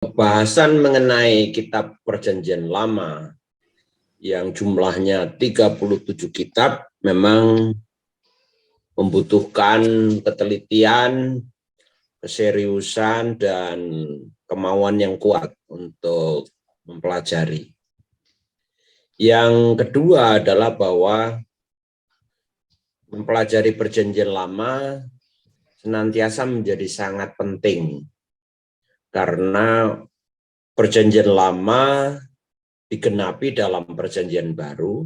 Bahasan mengenai kitab Perjanjian Lama yang jumlahnya 37 kitab memang membutuhkan ketelitian, keseriusan, dan kemauan yang kuat untuk mempelajari. Yang kedua adalah bahwa mempelajari Perjanjian Lama senantiasa menjadi sangat penting karena Perjanjian Lama digenapi dalam Perjanjian Baru,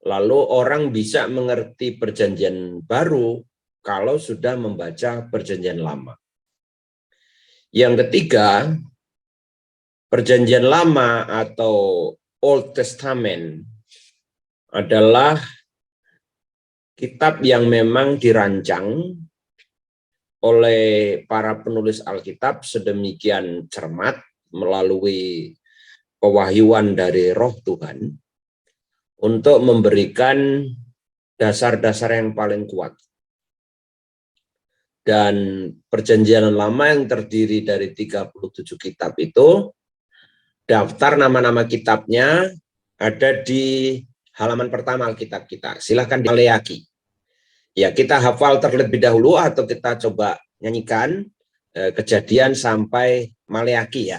lalu orang bisa mengerti Perjanjian Baru kalau sudah membaca Perjanjian Lama. Yang ketiga, Perjanjian Lama atau Old Testament adalah kitab yang memang dirancang oleh para penulis Alkitab sedemikian cermat melalui pewahyuan dari Roh Tuhan untuk memberikan dasar-dasar yang paling kuat. Dan Perjanjian Lama yang terdiri dari 37 kitab itu, daftar nama-nama kitabnya ada di halaman pertama Alkitab kita. Silahkan Maleaki. Ya, kita hafal terlebih dahulu atau kita coba nyanyikan Kejadian sampai Maleaki ya.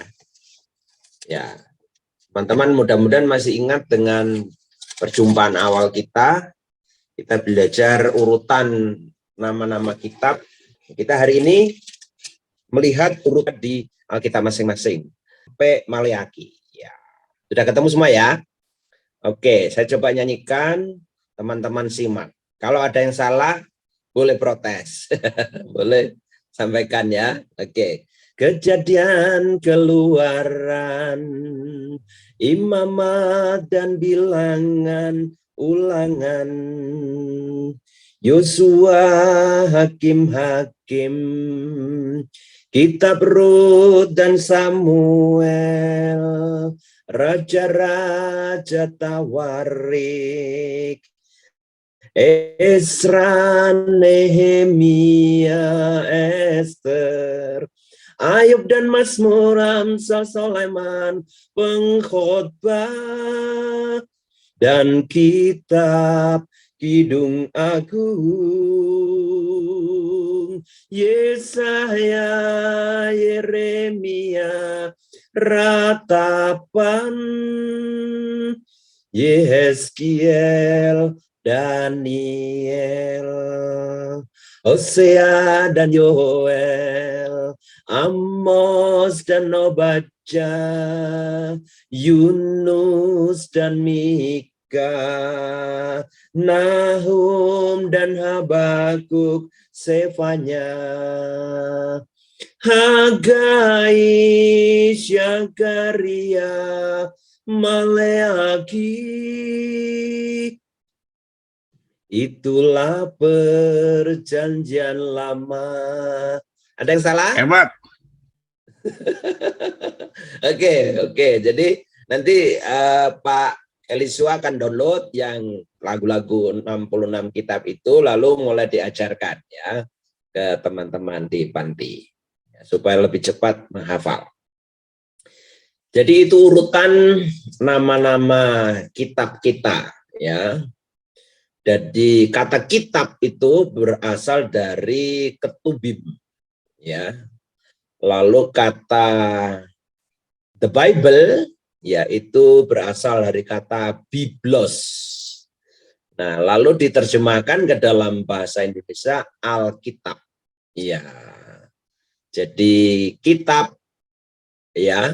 Ya, teman-teman mudah-mudahan masih ingat dengan perjumpaan awal kita belajar urutan nama-nama kitab. Kita hari ini melihat urutan di Alkitab masing-masing. Sampai Maleaki. Ya. Sudah ketemu semua ya? Oke, saya coba nyanyikan, teman-teman simak. Kalau ada yang salah, boleh protes. Boleh sampaikan ya. Oke. Kejadian, Keluaran, Imamat dan Bilangan, Ulangan, Yosua, Hakim-Hakim, Kitab Rut dan Samuel, Raja-Raja, Tawarik, Esra, Nehemia, Ester, Ayub dan Mazmur, Amsal, Sulaiman, Pengkhotbah, dan kitab Kidung Agung, Yesaya, Yeremia, Ratapan, Yehezkiel, Daniel, Hosea dan Yoel, Amos dan Obadjah, Yunus dan Mika, Nahum dan Habakuk, Sefanya, Hagai, Syakaria, Maleaki. Itulah Perjanjian Lama. Ada yang salah? Hebat. Oke. Jadi nanti Pak Eliswa akan download yang lagu-lagu 66 kitab itu, lalu mulai diajarkan ya ke teman-teman di panti supaya lebih cepat menghafal. Jadi itu urutan nama-nama kitab kita ya. Jadi kata kitab itu berasal dari ketubim ya. Lalu kata the Bible yaitu berasal dari kata biblos. Nah, lalu diterjemahkan ke dalam bahasa Indonesia Alkitab. Ya. Jadi kitab ya.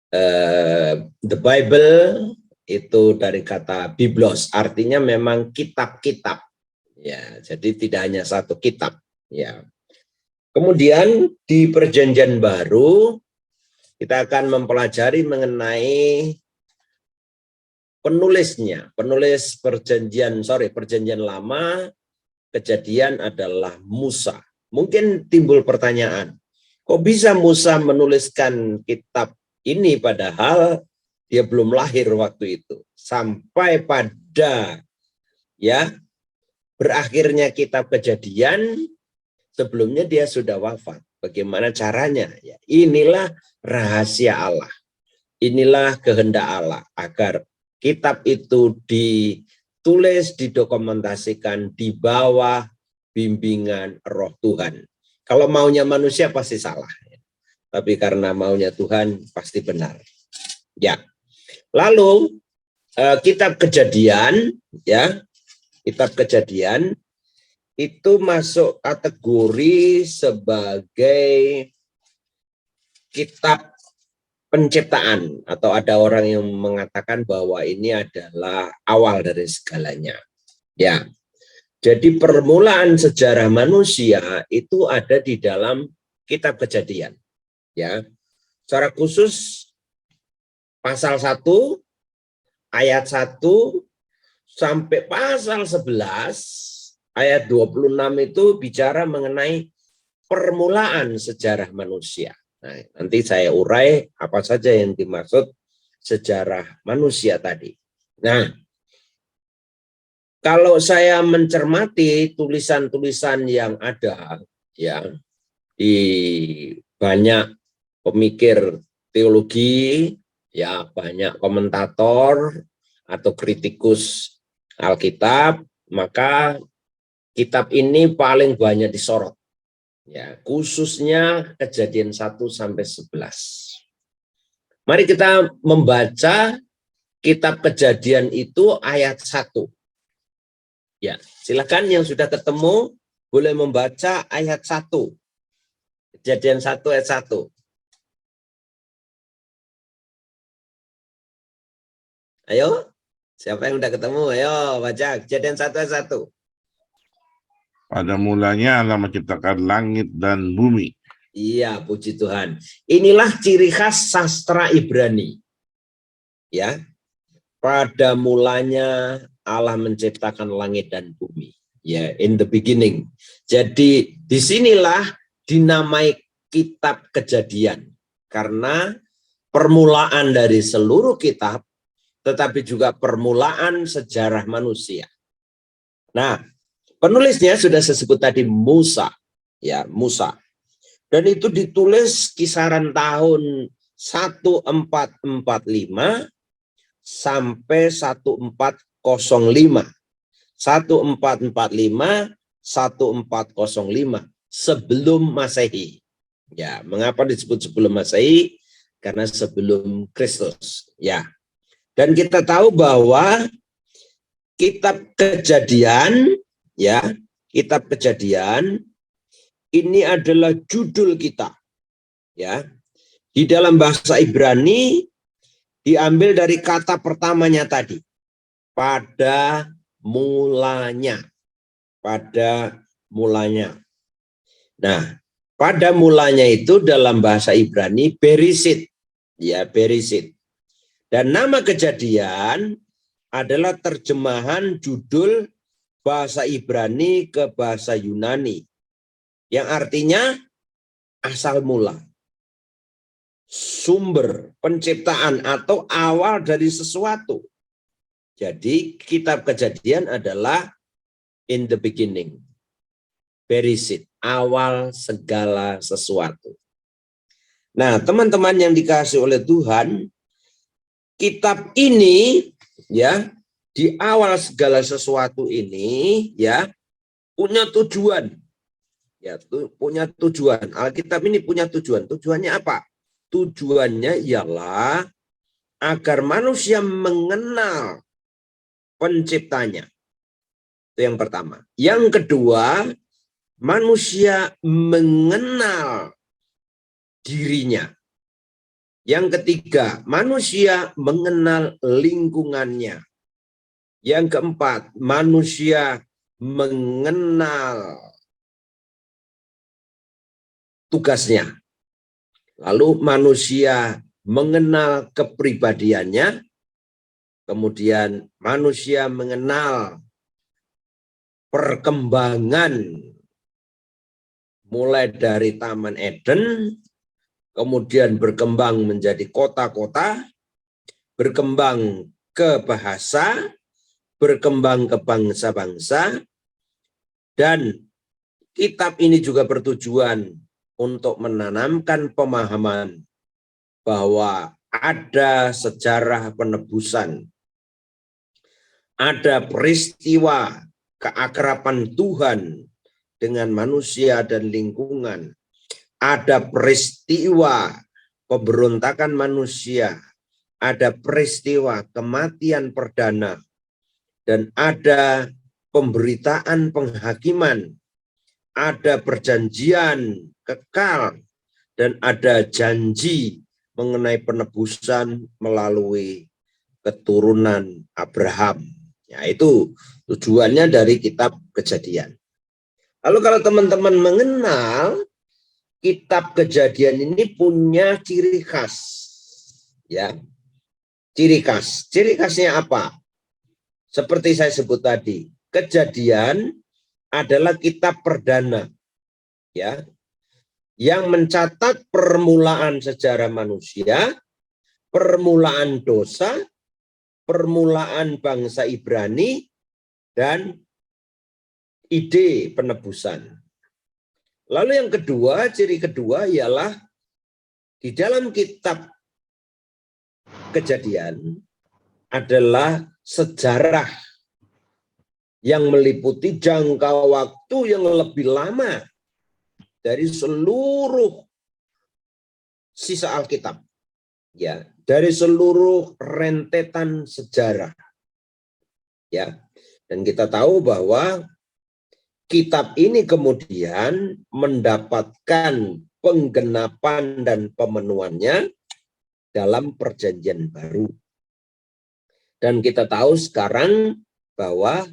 The Bible itu dari kata biblos, artinya memang kitab-kitab. Ya, jadi tidak hanya satu kitab. Ya. Kemudian di Perjanjian Baru kita akan mempelajari mengenai penulisnya. Penulis Perjanjian Lama, Kejadian adalah Musa. Mungkin timbul pertanyaan, kok bisa Musa menuliskan kitab ini padahal dia belum lahir waktu itu, sampai pada ya berakhirnya kitab Kejadian, sebelumnya dia sudah wafat. Bagaimana caranya? Ya, inilah rahasia Allah. Inilah kehendak Allah agar kitab itu ditulis, didokumentasikan di bawah bimbingan Roh Tuhan. Kalau maunya manusia pasti salah, tapi karena maunya Tuhan pasti benar. Ya. Lalu kitab Kejadian, ya, kitab Kejadian itu masuk kategori sebagai kitab penciptaan, atau ada orang yang mengatakan bahwa ini adalah awal dari segalanya. Ya. Jadi permulaan sejarah manusia itu ada di dalam kitab Kejadian. Ya. Secara khusus pasal 1 ayat 1 sampai pasal 11 ayat 26 itu bicara mengenai permulaan sejarah manusia. Nah, nanti saya urai apa saja yang dimaksud sejarah manusia tadi. Nah, kalau saya mencermati tulisan-tulisan yang ada ya di banyak pemikir teologi, ya banyak komentator atau kritikus Alkitab, maka kitab ini paling banyak disorot, ya, khususnya Kejadian 1 sampai 11. Mari kita membaca kitab Kejadian itu ayat 1. Ya, silakan yang sudah ketemu boleh membaca ayat 1. Kejadian 1 ayat 1. Ayo, siapa yang sudah ketemu? Ayo baca Kejadian 1 ayat 1. Pada mulanya Allah menciptakan langit dan bumi. Iya, puji Tuhan. Inilah ciri khas sastra Ibrani. Ya. Pada mulanya Allah menciptakan langit dan bumi. Ya, in the beginning. Jadi disinilah dinamai kitab Kejadian. Karena permulaan dari seluruh kitab, tetapi juga permulaan sejarah manusia. Nah, penulisnya sudah saya sebut tadi Musa, ya Musa, dan itu ditulis kisaran tahun 1445 sampai 1405, 1445 1405 sebelum Masehi. Ya, mengapa disebut sebelum Masehi? Karena sebelum Kristus. Ya, dan kita tahu bahwa kitab Kejadian, ya, kitab Kejadian ini adalah judul kita. Ya. Di dalam bahasa Ibrani diambil dari kata pertamanya tadi. Pada mulanya. Pada mulanya. Nah, pada mulanya itu dalam bahasa Ibrani Berisit. Ya, Berisit. Dan nama Kejadian adalah terjemahan judul bahasa Ibrani ke bahasa Yunani, yang artinya asal mula, sumber penciptaan atau awal dari sesuatu. Jadi kitab Kejadian adalah in the beginning, Berisit, awal segala sesuatu. Nah, teman-teman yang dikasihi oleh Tuhan, kitab ini, ya, di awal segala sesuatu ini, ya, punya tujuan. Ya, punya tujuan. Alkitab ini punya tujuan. Tujuannya apa? Tujuannya ialah agar manusia mengenal penciptanya. Itu yang pertama. Yang kedua, manusia mengenal dirinya. Yang ketiga, manusia mengenal lingkungannya. Yang keempat, manusia mengenal tugasnya. Lalu manusia mengenal kepribadiannya. Kemudian manusia mengenal perkembangan mulai dari Taman Eden, kemudian berkembang menjadi kota-kota, berkembang ke bahasa, berkembang ke bangsa-bangsa, dan kitab ini juga bertujuan untuk menanamkan pemahaman bahwa ada sejarah penebusan, ada peristiwa keakraban Tuhan dengan manusia dan lingkungan, ada peristiwa pemberontakan manusia, ada peristiwa kematian perdana, dan ada pemberitaan penghakiman, ada perjanjian kekal, dan ada janji mengenai penebusan melalui keturunan Abraham. Ya, itu tujuannya dari kitab Kejadian. Lalu kalau teman-teman mengenal kitab Kejadian ini punya ciri khas. Ya. Ciri khas. Ciri khasnya apa? Seperti saya sebut tadi, Kejadian adalah kitab perdana, ya, yang mencatat permulaan sejarah manusia, permulaan dosa, permulaan bangsa Ibrani, dan ide penebusan. Lalu yang kedua, ciri kedua ialah di dalam kitab Kejadian adalah sejarah yang meliputi jangka waktu yang lebih lama dari seluruh sisa Alkitab, ya, dari seluruh rentetan sejarah, ya. Dan kita tahu bahwa kitab ini kemudian mendapatkan penggenapan dan pemenuhannya dalam Perjanjian Baru. Dan kita tahu sekarang bahwa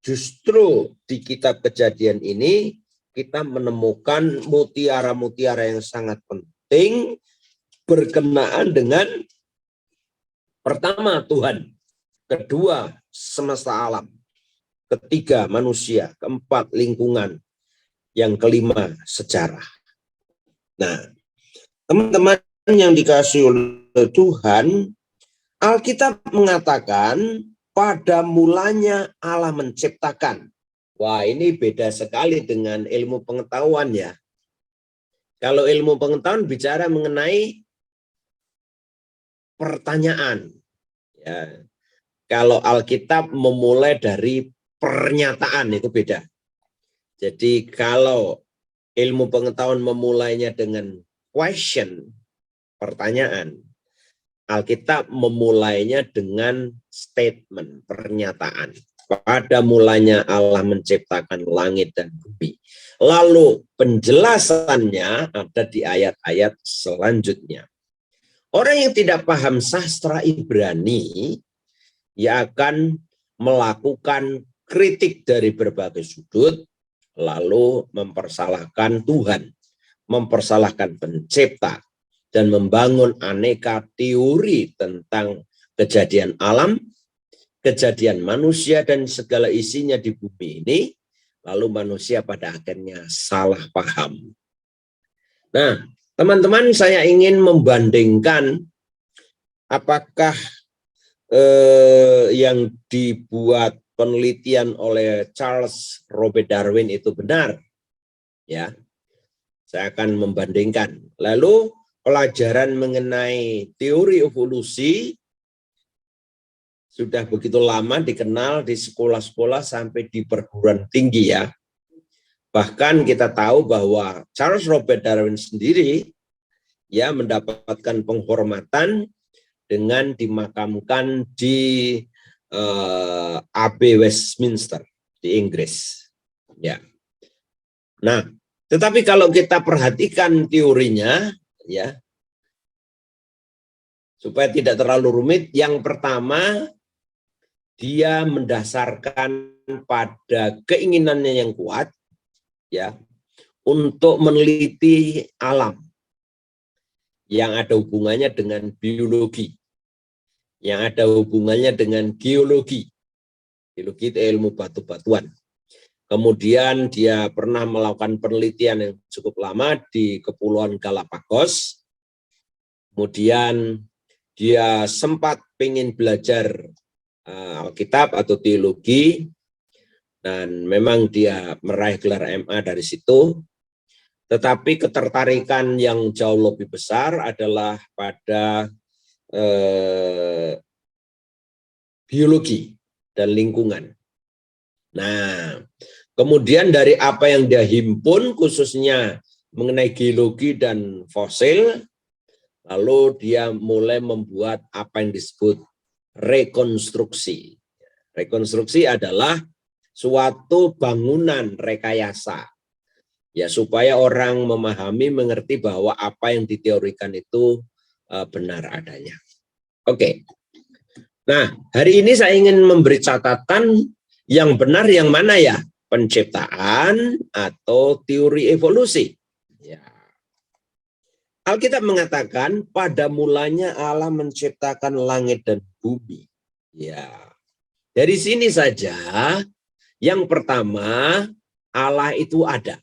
justru di kitab Kejadian ini kita menemukan mutiara-mutiara yang sangat penting berkenaan dengan pertama Tuhan, kedua semesta alam, ketiga manusia, keempat lingkungan, yang kelima sejarah. Nah, teman-teman yang dikasihi oleh Tuhan, Alkitab mengatakan pada mulanya Allah menciptakan. Wah, ini beda sekali dengan ilmu pengetahuan ya. Kalau ilmu pengetahuan bicara mengenai pertanyaan. Ya. Kalau Alkitab memulai dari pernyataan, itu beda. Jadi kalau ilmu pengetahuan memulainya dengan question, pertanyaan, Alkitab memulainya dengan statement, pernyataan. Pada mulanya Allah menciptakan langit dan bumi. Lalu penjelasannya ada di ayat-ayat selanjutnya. Orang yang tidak paham sastra Ibrani, ia akan melakukan kritik dari berbagai sudut, lalu mempersalahkan Tuhan, mempersalahkan pencipta, dan membangun aneka teori tentang kejadian alam, kejadian manusia, dan segala isinya di bumi ini, lalu manusia pada akhirnya salah paham. Nah, teman-teman, saya ingin membandingkan apakah yang dibuat penelitian oleh Charles Robert Darwin itu benar. Ya, saya akan membandingkan. Lalu pelajaran mengenai teori evolusi sudah begitu lama dikenal di sekolah-sekolah sampai di perguruan tinggi ya. Bahkan kita tahu bahwa Charles Robert Darwin sendiri ya mendapatkan penghormatan dengan dimakamkan di Abbey Westminster di Inggris. Ya. Nah, tetapi kalau kita perhatikan teorinya, ya, supaya tidak terlalu rumit, yang pertama dia mendasarkan pada keinginannya yang kuat, ya, untuk meneliti alam yang ada hubungannya dengan biologi, yang ada hubungannya dengan geologi. Geologi itu ilmu batu-batuan. Kemudian dia pernah melakukan penelitian yang cukup lama di Kepulauan Galapagos. Kemudian dia sempat ingin belajar Alkitab atau teologi, dan memang dia meraih gelar MA dari situ. Tetapi ketertarikan yang jauh lebih besar adalah pada biologi dan lingkungan. Nah, kemudian dari apa yang dia himpun khususnya mengenai geologi dan fosil, lalu dia mulai membuat apa yang disebut rekonstruksi. Rekonstruksi adalah suatu bangunan rekayasa, ya, supaya orang memahami, mengerti bahwa apa yang diteorikan itu benar adanya. Oke. Nah, hari ini saya ingin memberi catatan yang benar yang mana ya? Penciptaan atau teori evolusi. Ya. Alkitab mengatakan pada mulanya Allah menciptakan langit dan bumi. Ya. Dari sini saja yang pertama Allah itu ada.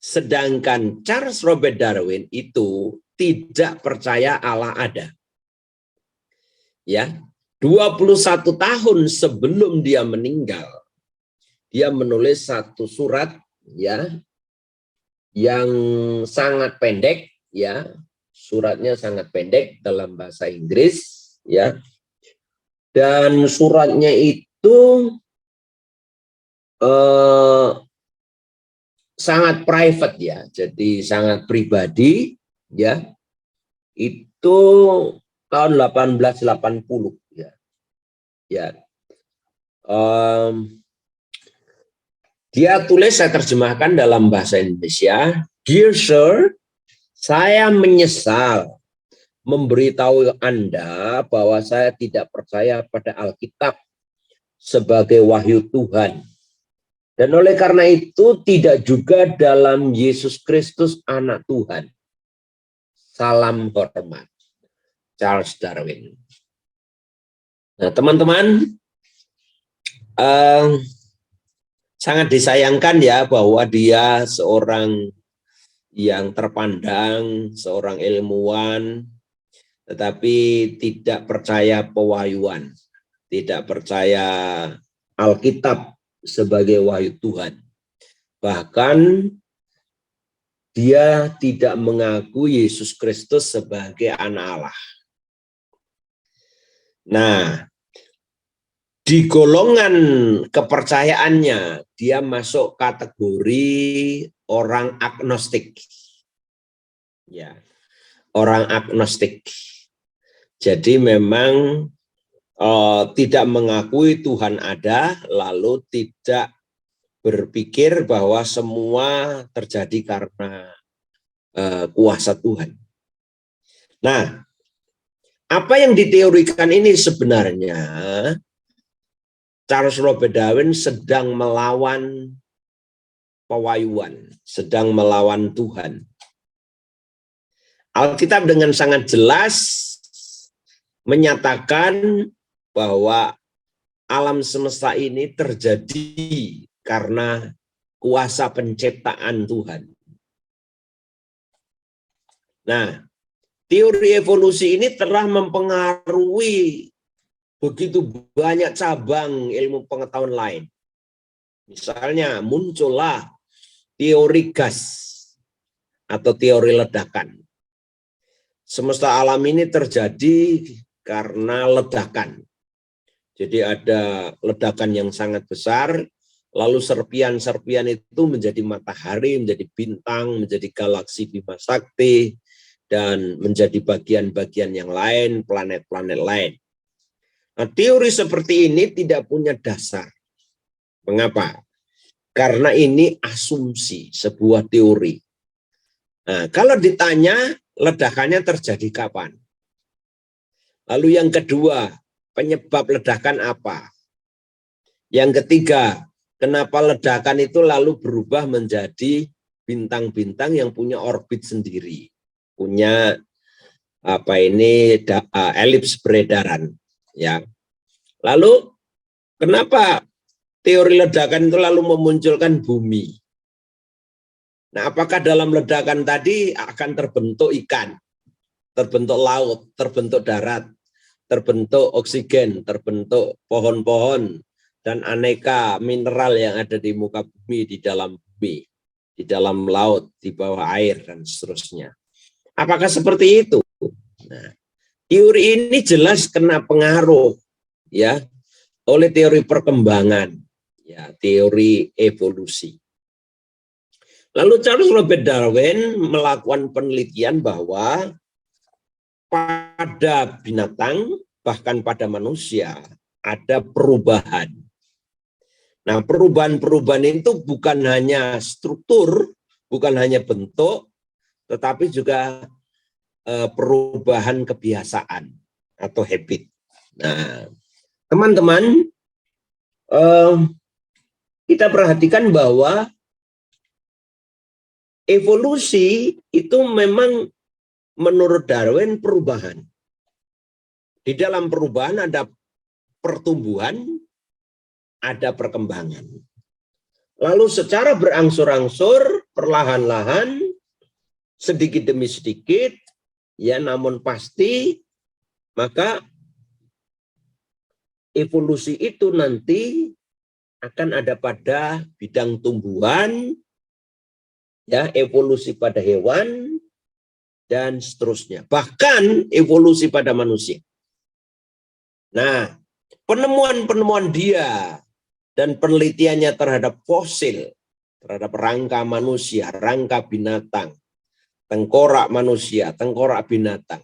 Sedangkan Charles Robert Darwin itu tidak percaya Allah ada. Ya, 21 tahun sebelum dia meninggal, dia menulis satu surat ya yang sangat pendek ya. Suratnya sangat pendek dalam bahasa Inggris ya. Dan suratnya itu sangat private ya. Jadi sangat pribadi ya. Itu tahun 1880 ya. Ya. Dia tulis, saya terjemahkan dalam bahasa Indonesia. Dear Sir, saya menyesal memberitahu Anda bahwa saya tidak percaya pada Alkitab sebagai wahyu Tuhan. Dan oleh karena itu tidak juga dalam Yesus Kristus anak Tuhan. Salam hormat. Charles Darwin. Nah, teman-teman, sangat disayangkan ya bahwa dia seorang yang terpandang, seorang ilmuwan, tetapi tidak percaya pewahyuan, tidak percaya Alkitab sebagai wahyu Tuhan. Bahkan dia tidak mengaku Yesus Kristus sebagai anak Allah. Nah, di golongan kepercayaannya, dia masuk kategori orang agnostik. Ya, orang agnostik. Jadi memang tidak mengakui Tuhan ada, lalu tidak berpikir bahwa semua terjadi karena kuasa Tuhan. Nah, apa yang diteorikan ini sebenarnya Charles Robert Darwin sedang melawan pewahyuan, sedang melawan Tuhan. Alkitab dengan sangat jelas menyatakan bahwa alam semesta ini terjadi karena kuasa penciptaan Tuhan. Nah, teori evolusi ini telah mempengaruhi begitu banyak cabang ilmu pengetahuan lain. Misalnya muncullah teori gas atau teori ledakan. Semesta alam ini terjadi karena ledakan. Jadi ada ledakan yang sangat besar, lalu serpian-serpian itu menjadi matahari, menjadi bintang, menjadi galaksi Bima Sakti, dan menjadi bagian-bagian yang lain, planet-planet lain. Nah, teori seperti ini tidak punya dasar. Mengapa? Karena ini asumsi, sebuah teori. Nah, kalau ditanya ledakannya terjadi kapan? Lalu yang kedua, penyebab ledakan apa? Yang ketiga, kenapa ledakan itu lalu berubah menjadi bintang-bintang yang punya orbit sendiri, punya elips beredaran, ya. Lalu kenapa teori ledakan itu lalu memunculkan bumi? Nah, apakah dalam ledakan tadi akan terbentuk ikan, terbentuk laut, terbentuk darat, terbentuk oksigen, terbentuk pohon-pohon, dan aneka mineral yang ada di muka bumi, di dalam bumi? di dalam laut, di bawah air, dan seterusnya. Apakah seperti itu? Nah, teori ini jelas kena pengaruh ya oleh teori perkembangan, ya, teori evolusi. Lalu Charles Robert Darwin melakukan penelitian bahwa pada binatang, bahkan pada manusia, ada perubahan. Nah, perubahan-perubahan itu bukan hanya struktur, bukan hanya bentuk, tetapi juga perubahan kebiasaan atau habit. Nah, teman-teman, kita perhatikan bahwa evolusi itu memang menurut Darwin perubahan. Di dalam perubahan ada pertumbuhan, ada perkembangan. Lalu secara berangsur-angsur, perlahan-lahan, sedikit demi sedikit, ya, namun pasti, maka evolusi itu nanti akan ada pada bidang tumbuhan, ya, evolusi pada hewan, dan seterusnya. Bahkan evolusi pada manusia. Nah, penemuan-penemuan dia dan penelitiannya terhadap fosil, terhadap rangka manusia, rangka binatang, tengkorak manusia, tengkorak binatang,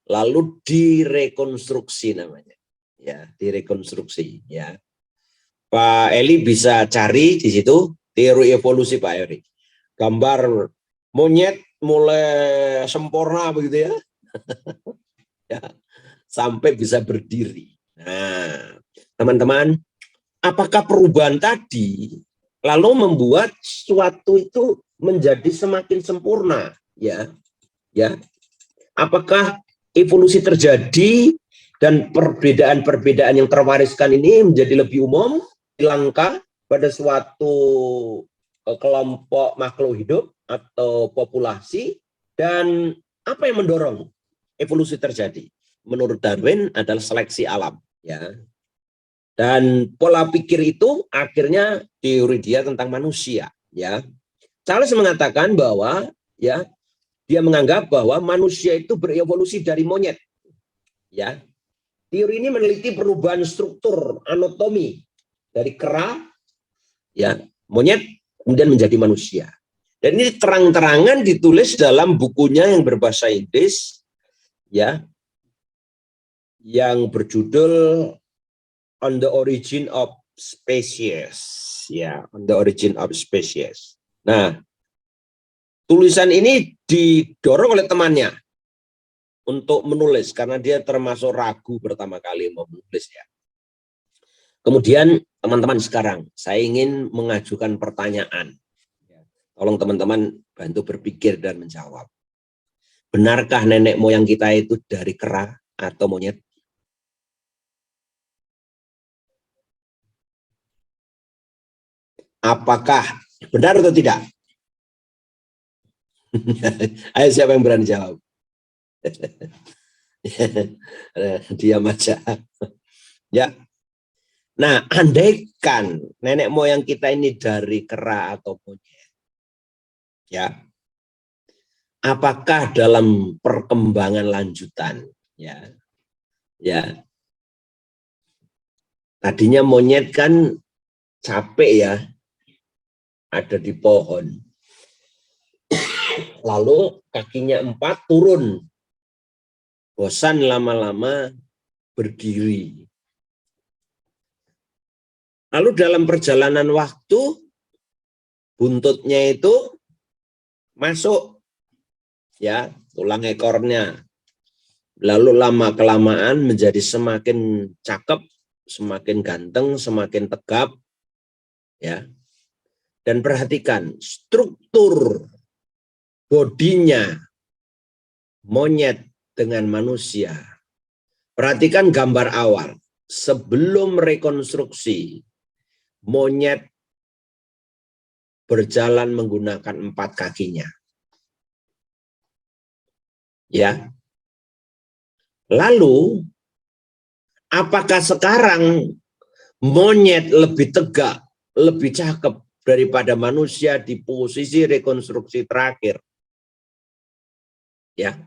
lalu direkonstruksi namanya, ya, direkonstruksi, ya. Pak Eli bisa cari di situ teori evolusi Pak Eli, gambar monyet mulai sempurna begitu ya, ya, sampai bisa berdiri. Nah, teman-teman, apakah perubahan tadi lalu membuat suatu itu menjadi semakin sempurna, ya? Ya. Apakah evolusi terjadi dan perbedaan-perbedaan yang terwariskan ini menjadi lebih umum, langka pada suatu kelompok makhluk hidup atau populasi, dan apa yang mendorong evolusi terjadi? Menurut Darwin adalah seleksi alam, ya. Dan pola pikir itu akhirnya teori dia tentang manusia, ya. Charles mengatakan bahwa, ya, dia menganggap bahwa manusia itu berevolusi dari monyet, ya. Teori ini meneliti perubahan struktur anatomi dari kera, ya, monyet, kemudian menjadi manusia. Dan ini terang-terangan ditulis dalam bukunya yang berbahasa Inggris, ya, yang berjudul On the Origin of Species, ya, On the Origin of Species. Nah, tulisan ini didorong oleh temannya untuk menulis karena dia termasuk ragu pertama kali mau menulis, ya. Kemudian teman-teman, sekarang saya ingin mengajukan pertanyaan. Tolong teman-teman bantu berpikir dan menjawab. Benarkah nenek moyang kita itu dari kera atau monyet? Apakah benar atau tidak? Ayo, siapa yang berani jawab? Diam aja. Ya. Nah, andaikan nenek moyang kita ini dari kera atau monyet, ya, apakah dalam perkembangan lanjutan, ya, tadinya monyet kan capek, ya, ada di pohon, lalu kakinya 4 turun, bosan lama-lama berdiri. Lalu dalam perjalanan waktu, buntutnya itu masuk, ya, tulang ekornya. Lalu lama-kelamaan menjadi semakin cakep, semakin ganteng, semakin tegap, ya. Dan perhatikan struktur bodinya monyet dengan manusia. Perhatikan gambar awal. Sebelum rekonstruksi, monyet berjalan menggunakan 4 kakinya. Ya. Lalu, apakah sekarang monyet lebih tegak, lebih cakep, daripada manusia di posisi rekonstruksi terakhir? Ya,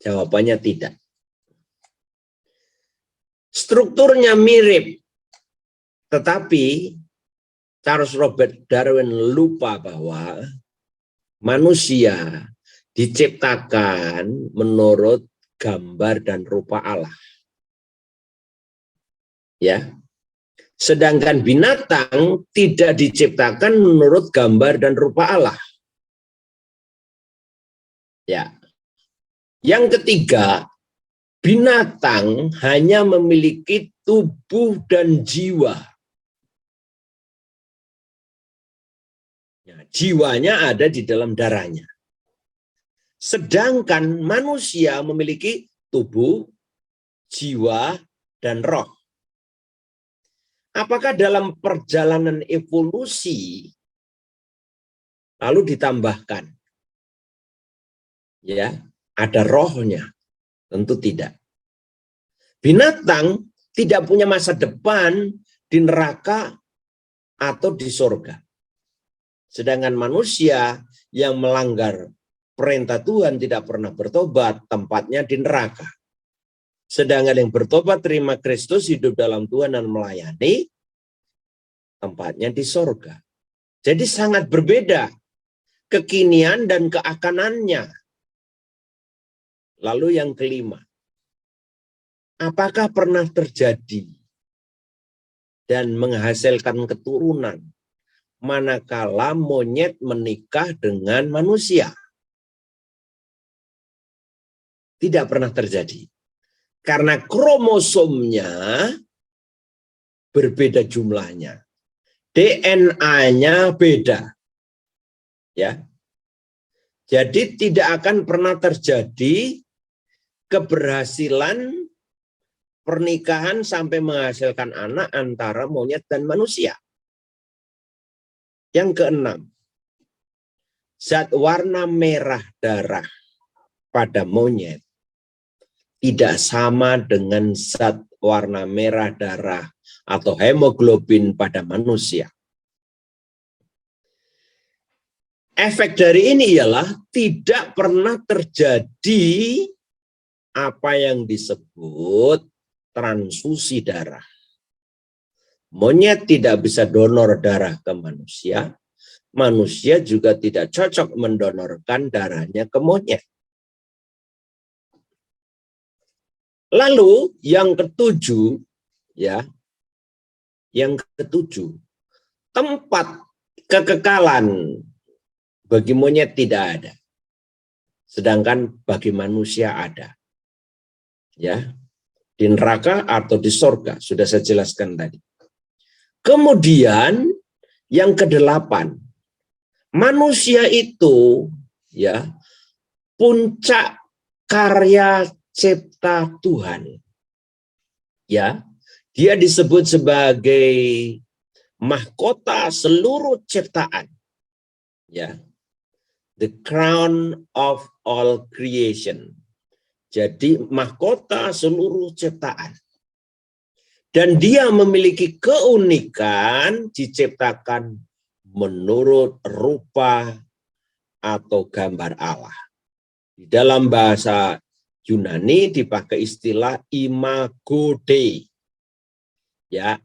jawabannya tidak. Strukturnya mirip, tetapi Charles Robert Darwin lupa bahwa manusia diciptakan menurut gambar dan rupa Allah. Ya. Sedangkan binatang tidak diciptakan menurut gambar dan rupa Allah. Ya. Yang ketiga, binatang hanya memiliki tubuh dan jiwa. Ya, jiwanya ada di dalam darahnya. Sedangkan manusia memiliki tubuh, jiwa, dan roh. Apakah dalam perjalanan evolusi lalu ditambahkan, ya, ada rohnya? Tentu tidak. Binatang tidak punya masa depan di neraka atau di surga. Sedangkan manusia yang melanggar perintah Tuhan tidak pernah bertobat, tempatnya di neraka. Sedangkan yang bertobat, terima Kristus, hidup dalam Tuhan dan melayani, tempatnya di surga. Jadi sangat berbeda kekinian dan keakanannya. Lalu yang kelima, apakah pernah terjadi dan menghasilkan keturunan manakala monyet menikah dengan manusia? Tidak pernah terjadi. Karena kromosomnya berbeda jumlahnya. DNA-nya beda. Ya. Jadi tidak akan pernah terjadi keberhasilan pernikahan sampai menghasilkan anak antara monyet dan manusia. Yang keenam, zat warna merah darah pada monyet tidak sama dengan zat warna merah darah atau hemoglobin pada manusia. Efek dari ini ialah tidak pernah terjadi apa yang disebut transfusi darah. Monyet tidak bisa donor darah ke manusia, manusia juga tidak cocok mendonorkan darahnya ke monyet. Lalu yang ketujuh, ya, yang ketujuh, tempat kekekalan bagi monyet tidak ada, sedangkan bagi manusia ada, ya, di neraka atau di surga, sudah saya jelaskan tadi. Kemudian yang kedelapan, manusia itu, ya, puncak karya cipta Tuhan. Ya, dia disebut sebagai mahkota seluruh ciptaan. Ya. The crown of all creation. Jadi mahkota seluruh ciptaan. Dan dia memiliki keunikan diciptakan menurut rupa atau gambar Allah. Di dalam bahasa Yunani dipakai istilah imago Dei. Ya,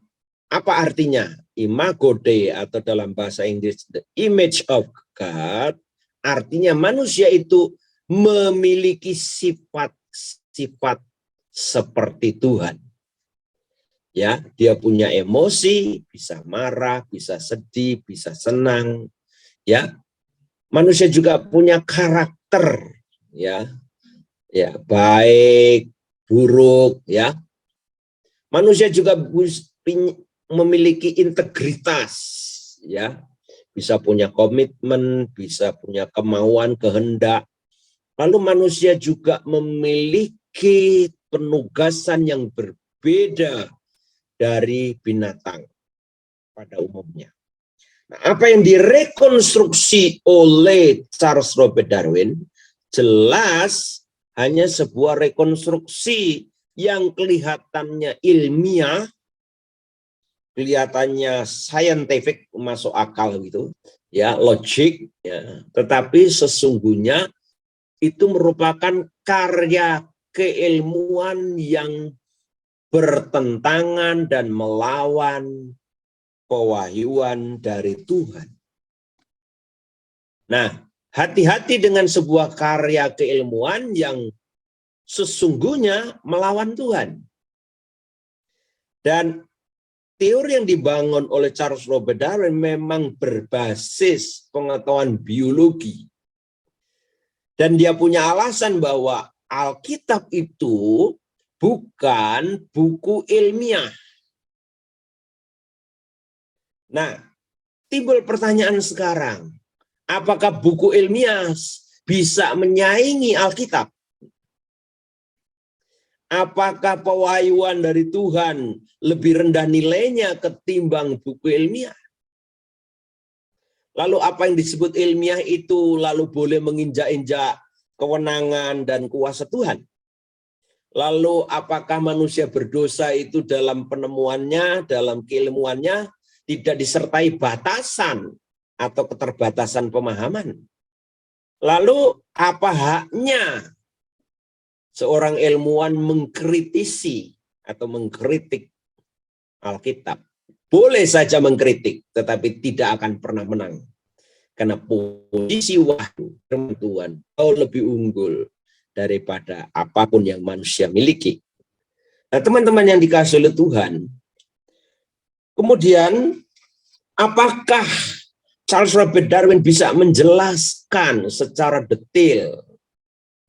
apa artinya imago Dei atau dalam bahasa Inggris the image of God? Artinya manusia itu memiliki sifat-sifat seperti Tuhan. Ya, dia punya emosi, bisa marah, bisa sedih, bisa senang. Ya, manusia juga punya karakter. Ya. Ya, baik, buruk, ya. Manusia juga memiliki integritas, ya. Bisa punya komitmen, bisa punya kemauan, kehendak. Lalu manusia juga memiliki penugasan yang berbeda dari binatang pada umumnya. Nah, apa yang direkonstruksi oleh Charles Robert Darwin jelas hanya sebuah rekonstruksi yang kelihatannya ilmiah, kelihatannya scientific, masuk akal gitu, ya, logik, ya, tetapi sesungguhnya itu merupakan karya keilmuan yang bertentangan dan melawan pewahyuan dari Tuhan. Nah, hati-hati dengan sebuah karya keilmuan yang sesungguhnya melawan Tuhan. Dan teori yang dibangun oleh Charles Robert Darwin memang berbasis pengetahuan biologi. Dan dia punya alasan bahwa Alkitab itu bukan buku ilmiah. Nah, timbul pertanyaan sekarang, apakah buku ilmiah bisa menyaingi Alkitab? Apakah pewahyuan dari Tuhan lebih rendah nilainya ketimbang buku ilmiah? Lalu apa yang disebut ilmiah itu lalu boleh menginjak-injak kewenangan dan kuasa Tuhan? Lalu apakah manusia berdosa itu dalam penemuannya, dalam keilmuannya tidak disertai batasan atau keterbatasan pemahaman? Lalu apa haknya seorang ilmuwan mengkritisi atau mengkritik Alkitab? Boleh saja mengkritik, tetapi tidak akan pernah menang. Karena posisi wahyu firman Tuhan jauh lebih unggul daripada apapun yang manusia miliki. Nah, teman-teman yang dikasihi oleh Tuhan, kemudian apakah Charles Robert Darwin bisa menjelaskan secara detail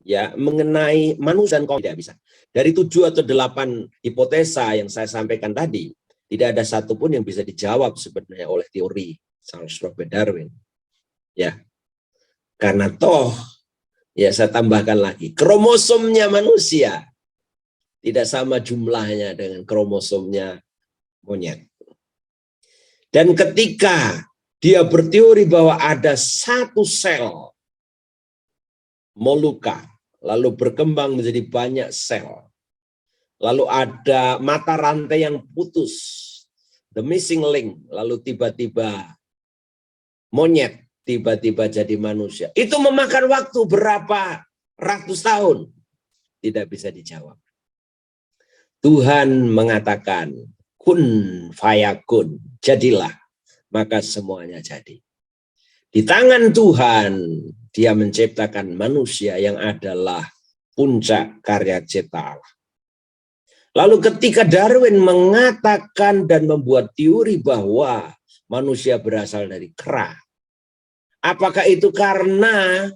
ya mengenai manusia dan kaum? Tidak bisa. Dari 7 atau 8 hipotesa yang saya sampaikan tadi, tidak ada satupun yang bisa dijawab sebenarnya oleh teori Charles Robert Darwin. Ya, karena toh, ya saya tambahkan lagi, kromosomnya manusia tidak sama jumlahnya dengan kromosomnya monyet. Dan ketika dia berteori bahwa ada satu sel moluka, lalu berkembang menjadi banyak sel, lalu ada mata rantai yang putus, the missing link, lalu tiba-tiba monyet tiba-tiba jadi manusia. Itu memakan waktu berapa ratus tahun? Tidak bisa dijawab. Tuhan mengatakan, kun fayakun, jadilah, maka semuanya jadi. Di tangan Tuhan, dia menciptakan manusia yang adalah puncak karya cipta Allah. Lalu ketika Darwin mengatakan dan membuat teori bahwa manusia berasal dari kera, apakah itu karena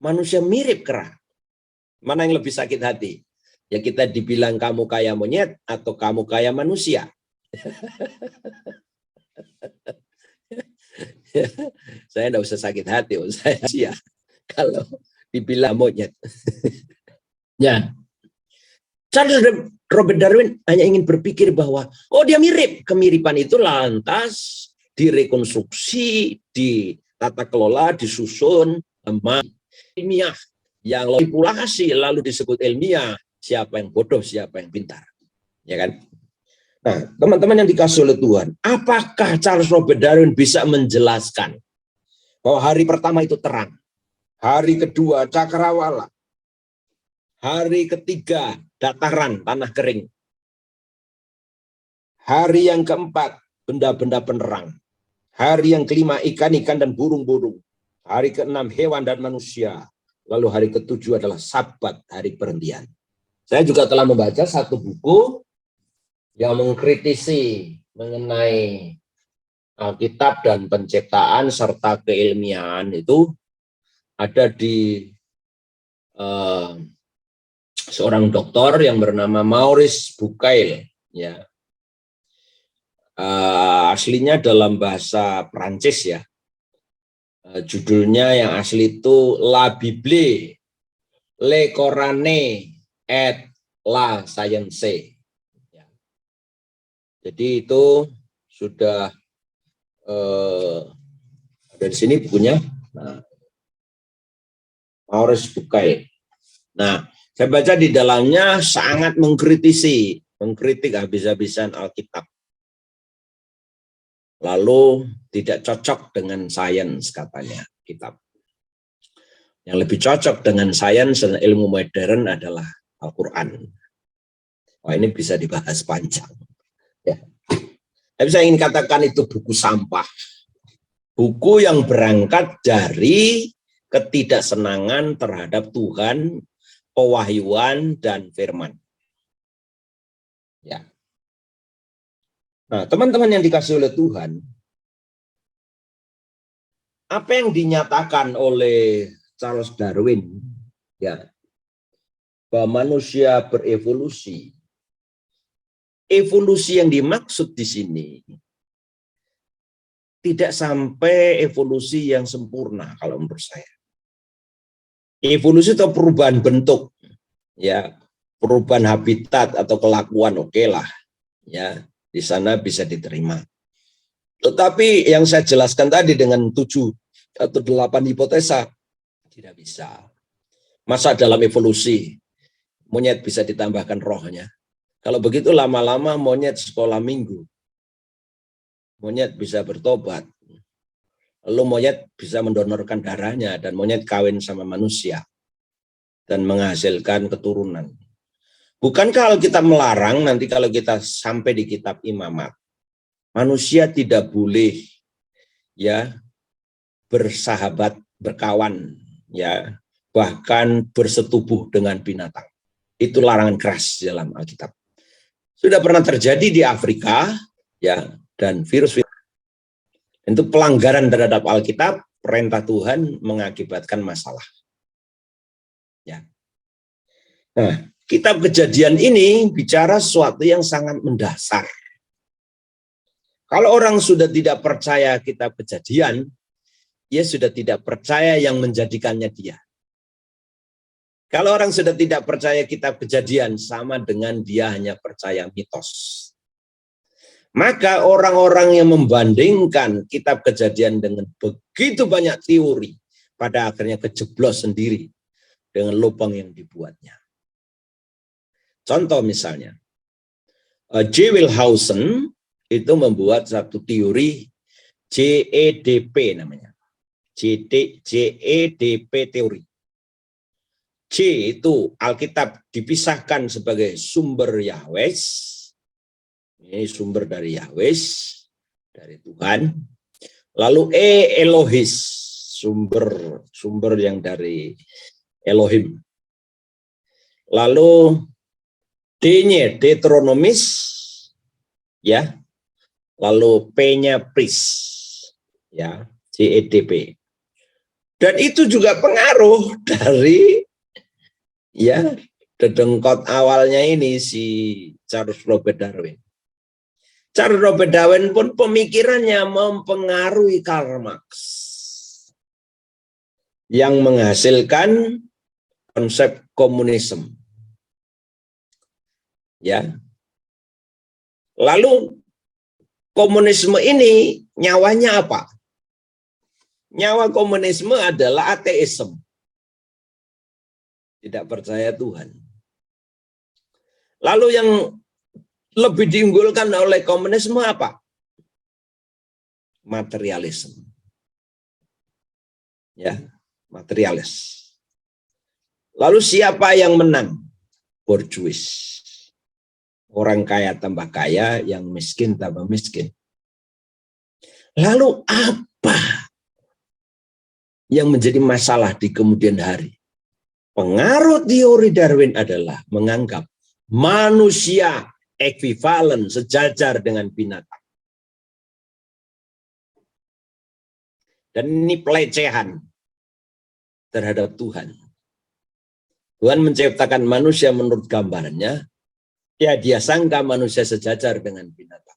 manusia mirip kera? Mana yang lebih sakit hati? Ya kita dibilang kamu kayak monyet atau kamu kayak manusia? Saya enggak usah sakit hati, saya sia kalau dibilang monyet. Ya, Charles Robert Darwin hanya ingin berpikir bahwa oh dia mirip, kemiripan itu lantas direkonstruksi, ditata kelola, disusun, ilmiah, yang manipulasi lalu disebut ilmiah. Siapa yang bodoh, siapa yang pintar, ya kan? Nah, teman-teman yang dikasihi oleh Tuhan, apakah Charles Robert Darwin bisa menjelaskan bahwa hari pertama itu terang, hari kedua cakrawala, hari ketiga dataran tanah kering, hari yang keempat benda-benda penerang, hari yang kelima ikan-ikan dan burung-burung, hari keenam hewan dan manusia, lalu hari ketujuh adalah Sabat, hari perhentian. Saya juga telah membaca satu buku yang mengkritisi mengenai Alkitab dan penciptaan serta keilmiahan. Itu ada di seorang doktor yang bernama Maurice Bucaille, ya. Aslinya dalam bahasa Prancis, ya. Judulnya yang asli itu La Bible, Le Corane et la Science. Ya. Jadi itu sudah ada di sini bukunya. Nah, Maurice Bucaille. Nah, saya baca di dalamnya sangat mengkritik habis-habisan Alkitab. lalu tidak cocok dengan sains katanya kitab. Yang lebih cocok dengan sains dan ilmu modern adalah Al-Quran. Wah, ini bisa dibahas panjang. Ya. Tapi saya ingin katakan itu buku sampah. Buku yang berangkat dari ketidaksenangan terhadap Tuhan, pewahyuan, dan firman. Ya. Nah, teman-teman yang dikasih oleh Tuhan, apa yang dinyatakan oleh Charles Darwin, ya, bahwa manusia berevolusi. Evolusi yang dimaksud di sini tidak sampai evolusi yang sempurna kalau menurut saya. Evolusi atau perubahan bentuk, ya, perubahan habitat atau kelakuan, oke lah, ya, di sana bisa diterima. Tetapi yang saya jelaskan tadi dengan 7 atau 8 hipotesa tidak bisa. Masa dalam evolusi monyet bisa ditambahkan rohnya? Kalau begitu lama-lama monyet sekolah minggu. Monyet bisa bertobat. Lalu monyet bisa mendonorkan darahnya dan monyet kawin sama manusia dan menghasilkan keturunan. Bukankah kalau kita melarang nanti kalau kita sampai di kitab Imamat, manusia tidak boleh ya bersahabat, berkawan, ya, bahkan bersetubuh dengan binatang. Itu larangan keras dalam Alkitab. Sudah pernah terjadi di Afrika, ya, dan virus itu pelanggaran terhadap Alkitab, perintah Tuhan mengakibatkan masalah. Ya. Nah, kitab Kejadian ini bicara sesuatu yang sangat mendasar. Kalau orang sudah tidak percaya kitab Kejadian, dia sudah tidak percaya yang menjadikannya dia. Kalau orang sudah tidak percaya kitab Kejadian, sama dengan dia hanya percaya mitos. Maka orang-orang yang membandingkan kitab Kejadian dengan begitu banyak teori, pada akhirnya kejeblos sendiri dengan lubang yang dibuatnya. Contoh misalnya, J. Wellhausen itu membuat satu teori JEDP namanya. JEDP teori. J itu Alkitab dipisahkan sebagai sumber Yahweh. Ini sumber dari Yahweh, dari Tuhan. Lalu Elohis, sumber yang dari Elohim. Lalu D-nya Deuteronomis, ya. Lalu P-nya Pris, ya, JEDP. Dan itu juga pengaruh dari ya dedengkot awalnya ini si Charles Robert Darwin. Charles Robert Darwin pun pemikirannya mempengaruhi Karl Marx yang menghasilkan konsep komunisme. Ya. Lalu komunisme ini nyawanya apa? Nyawa komunisme adalah ateisme. Tidak percaya Tuhan. Lalu yang lebih diunggulkan oleh komunisme apa? Materialisme. Ya, materialis. Lalu siapa yang menang? Borjuis. Orang kaya tambah kaya, yang miskin tambah miskin. Lalu apa yang menjadi masalah di kemudian hari? Pengaruh teori Darwin adalah menganggap manusia ekuivalen, sejajar dengan binatang. Dan ini pelecehan terhadap Tuhan. Tuhan menciptakan manusia menurut gambarannya, ya dia sangka manusia sejajar dengan binatang.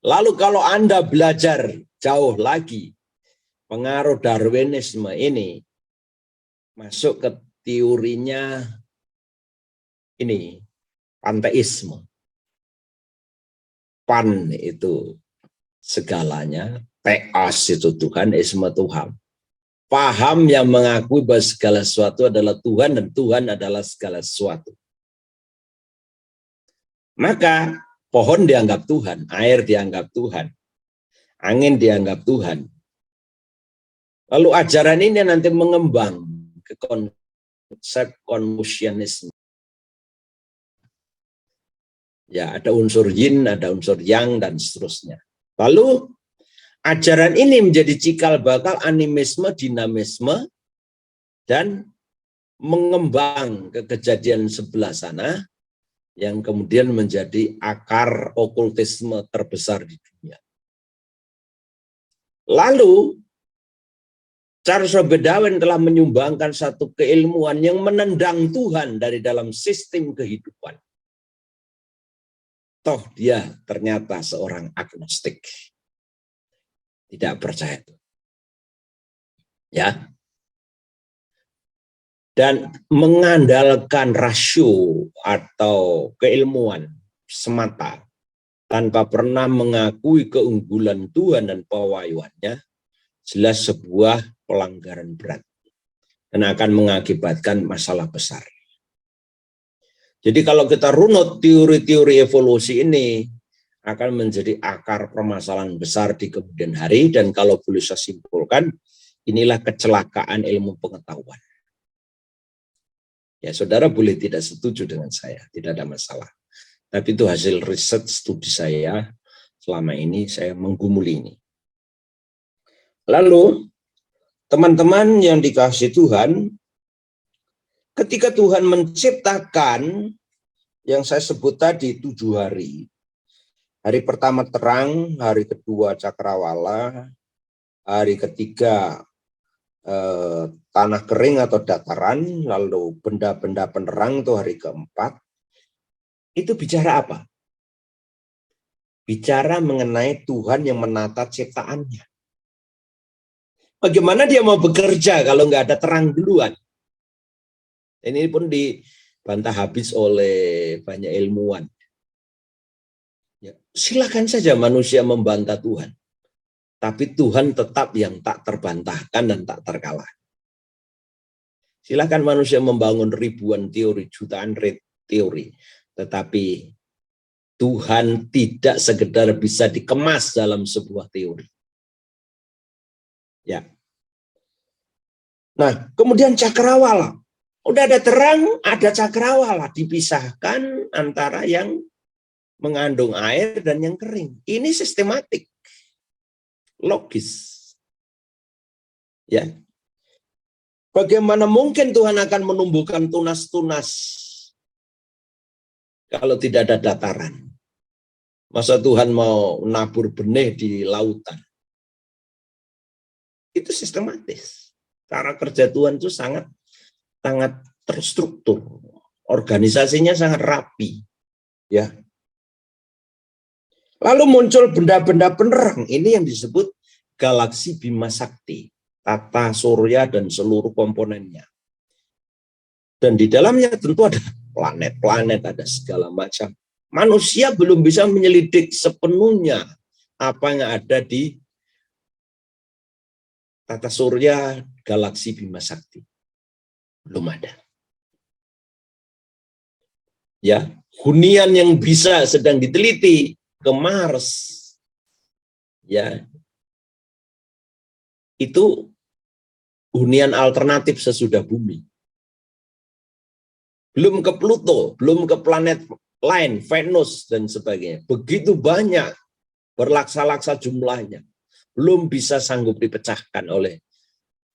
Lalu kalau Anda belajar jauh lagi, pengaruh Darwinisme ini masuk ke teorinya ini, panteisme. Pan itu segalanya, theos itu Tuhan, isme Tuhan. Paham yang mengakui bahwa segala sesuatu adalah Tuhan dan Tuhan adalah segala sesuatu. Maka pohon dianggap Tuhan, air dianggap Tuhan, Angin dianggap Tuhan. Lalu ajaran ini nanti mengembang ke konsep Konfusianisme. Ya, ada unsur yin, ada unsur yang, dan seterusnya. Lalu ajaran ini menjadi cikal bakal animisme, dinamisme, dan mengembang ke kejadian sebelah sana, yang kemudian menjadi akar okultisme terbesar di dunia. Lalu, Charles Robert Darwin telah menyumbangkan satu keilmuan yang menendang Tuhan dari dalam sistem kehidupan. Toh dia ternyata seorang agnostik. Tidak percaya itu. Ya. Dan mengandalkan rasio atau keilmuan semata tanpa pernah mengakui keunggulan Tuhan dan pewahyuannya, jelas sebuah pelanggaran berat dan akan mengakibatkan masalah besar. Jadi kalau kita runut teori-teori evolusi ini akan menjadi akar permasalahan besar di kemudian hari, dan kalau boleh saya simpulkan, inilah kecelakaan ilmu pengetahuan. Ya, saudara boleh tidak setuju dengan saya, tidak ada masalah. Tapi itu hasil riset studi saya selama ini, saya menggumuli ini. Lalu, teman-teman yang dikasihi Tuhan, ketika Tuhan menciptakan yang saya sebut tadi 7 hari. Hari pertama terang, hari kedua cakrawala, hari ketiga tanah kering atau dataran, lalu benda-benda penerang itu hari keempat. Itu bicara apa? Bicara mengenai Tuhan yang menata ciptaannya. Bagaimana dia mau bekerja kalau nggak ada terang duluan? Ini pun dibantah habis oleh banyak ilmuwan. Ya, silakan saja manusia membantah Tuhan. Tapi Tuhan tetap yang tak terbantahkan dan tak terkalahkan. Silakan manusia membangun ribuan teori, jutaan teori. Tetapi Tuhan tidak sekedar bisa dikemas dalam sebuah teori. Ya. Nah, kemudian cakrawala. Udah ada terang, ada cakrawala. Dipisahkan antara yang mengandung air dan yang kering. Ini sistematik. Logis. Ya. Bagaimana mungkin Tuhan akan menumbuhkan tunas-tunas kalau tidak ada dataran? Masa Tuhan mau nabur benih di lautan? Itu sistematis. Cara kerja Tuhan itu sangat terstruktur. Organisasinya sangat rapi. Ya. Lalu muncul benda-benda penerang. Ini yang disebut galaksi Bima Sakti, tata surya dan seluruh komponennya. Dan di dalamnya tentu ada planet-planet, ada segala macam. Manusia belum bisa menyelidik sepenuhnya apa yang ada di tata surya galaksi Bima Sakti. Belum ada. Ya, hunian yang bisa sedang diteliti ke Mars. Ya. Itu hunian alternatif sesudah bumi. Belum ke Pluto, belum ke planet lain, Venus dan sebagainya. Begitu banyak berlaksa-laksa jumlahnya. Belum bisa sanggup dipecahkan oleh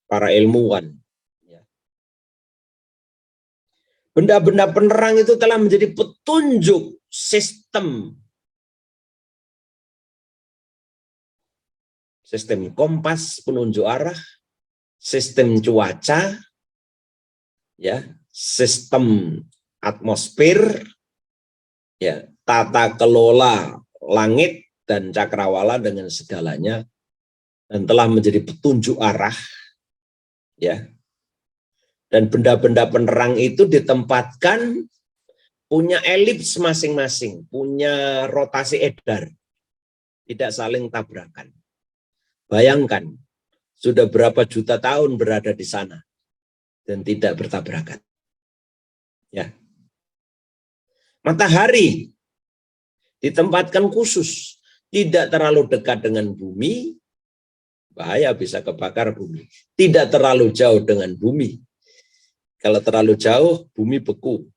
para ilmuwan. Benda-benda penerang itu telah menjadi petunjuk sistem kompas penunjuk arah, sistem cuaca, ya, sistem atmosfer, ya, tata kelola langit dan cakrawala dengan segalanya, dan telah menjadi petunjuk arah, ya. Dan benda-benda penerang itu ditempatkan punya elips masing-masing, punya rotasi edar, tidak saling tabrakan. Bayangkan, sudah berapa juta tahun berada di sana dan tidak bertabrakan. Ya. Matahari ditempatkan khusus, Tidak terlalu dekat dengan bumi, bahaya bisa kebakar bumi. Tidak terlalu jauh dengan bumi. Kalau terlalu jauh, bumi beku.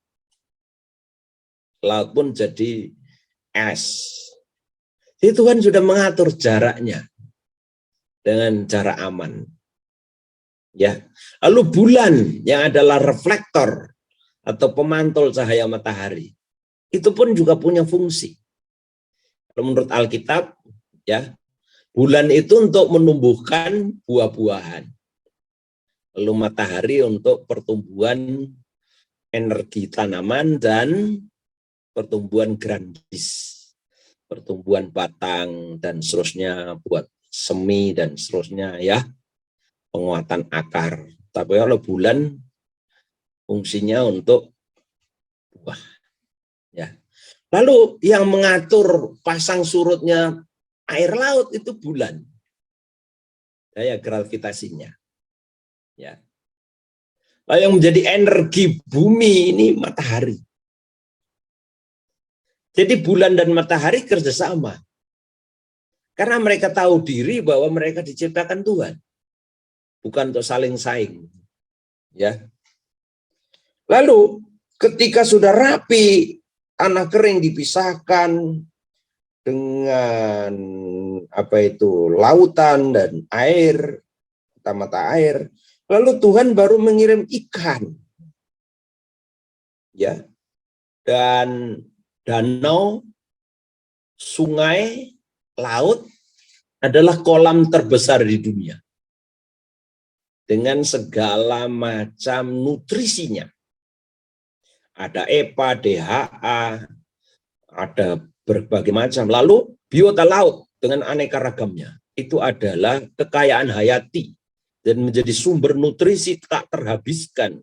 Laut pun jadi es. Jadi Tuhan sudah mengatur jaraknya dengan jarak aman. Ya. Lalu bulan yang adalah reflektor atau pemantul cahaya matahari, itu pun juga punya fungsi. Menurut Alkitab, ya, bulan itu untuk menumbuhkan buah-buahan. Lalu matahari untuk pertumbuhan energi tanaman dan pertumbuhan grandis, pertumbuhan batang dan seterusnya, buat semi dan seterusnya, ya, penguatan akar. Tapi kalau bulan fungsinya untuk buah, ya. Lalu yang mengatur pasang surutnya air laut itu bulan, daya gravitasinya, ya. Lalu yang menjadi energi bumi ini matahari. Jadi bulan dan matahari kerjasama. Karena mereka tahu diri bahwa mereka diciptakan Tuhan. Bukan untuk saling saing. Ya. Lalu ketika sudah rapi, tanah kering dipisahkan dengan lautan dan air, mata air. Lalu Tuhan baru mengirim ikan. Ya. Dan danau, sungai, laut adalah kolam terbesar di dunia. Dengan segala macam nutrisinya. Ada EPA, DHA, ada berbagai macam. Lalu biota laut dengan aneka ragamnya. Itu adalah kekayaan hayati dan menjadi sumber nutrisi tak terhabiskan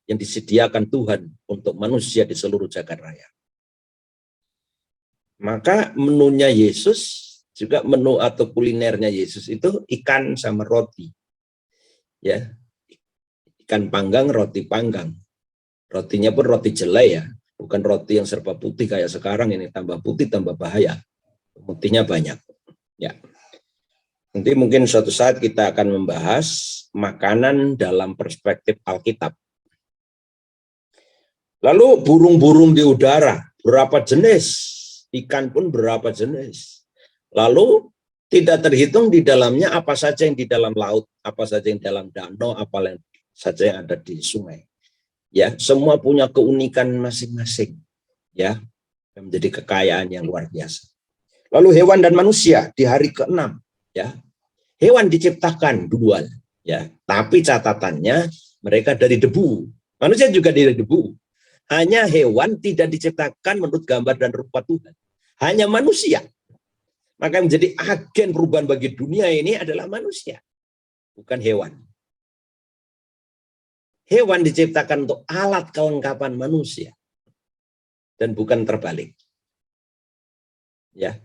yang disediakan Tuhan untuk manusia di seluruh jagat raya. Maka menunya Yesus, juga menu atau kulinernya Yesus itu ikan sama roti. Ya. Ikan panggang, roti panggang. Rotinya pun roti jelai, ya, bukan roti yang serba putih kayak sekarang ini, tambah putih tambah bahaya. Putihnya banyak. Ya. Nanti mungkin suatu saat kita akan membahas makanan dalam perspektif Alkitab. Lalu burung-burung di udara, berapa jenis? Ikan pun berapa jenis? Lalu tidak terhitung di dalamnya apa saja yang di dalam laut, apa saja yang di dalam danau, apa saja yang ada di sungai. Ya, semua punya keunikan masing-masing, ya, yang menjadi kekayaan yang luar biasa. Lalu hewan dan manusia di hari ke-6, ya. Hewan diciptakan duluan, ya, tapi catatannya mereka dari debu. Manusia juga dari debu. Hanya hewan tidak diciptakan menurut gambar dan rupa Tuhan. Hanya manusia. Maka yang menjadi agen perubahan bagi dunia ini adalah manusia, bukan hewan. Hewan diciptakan untuk alat kelengkapan manusia dan bukan terbalik. Ya.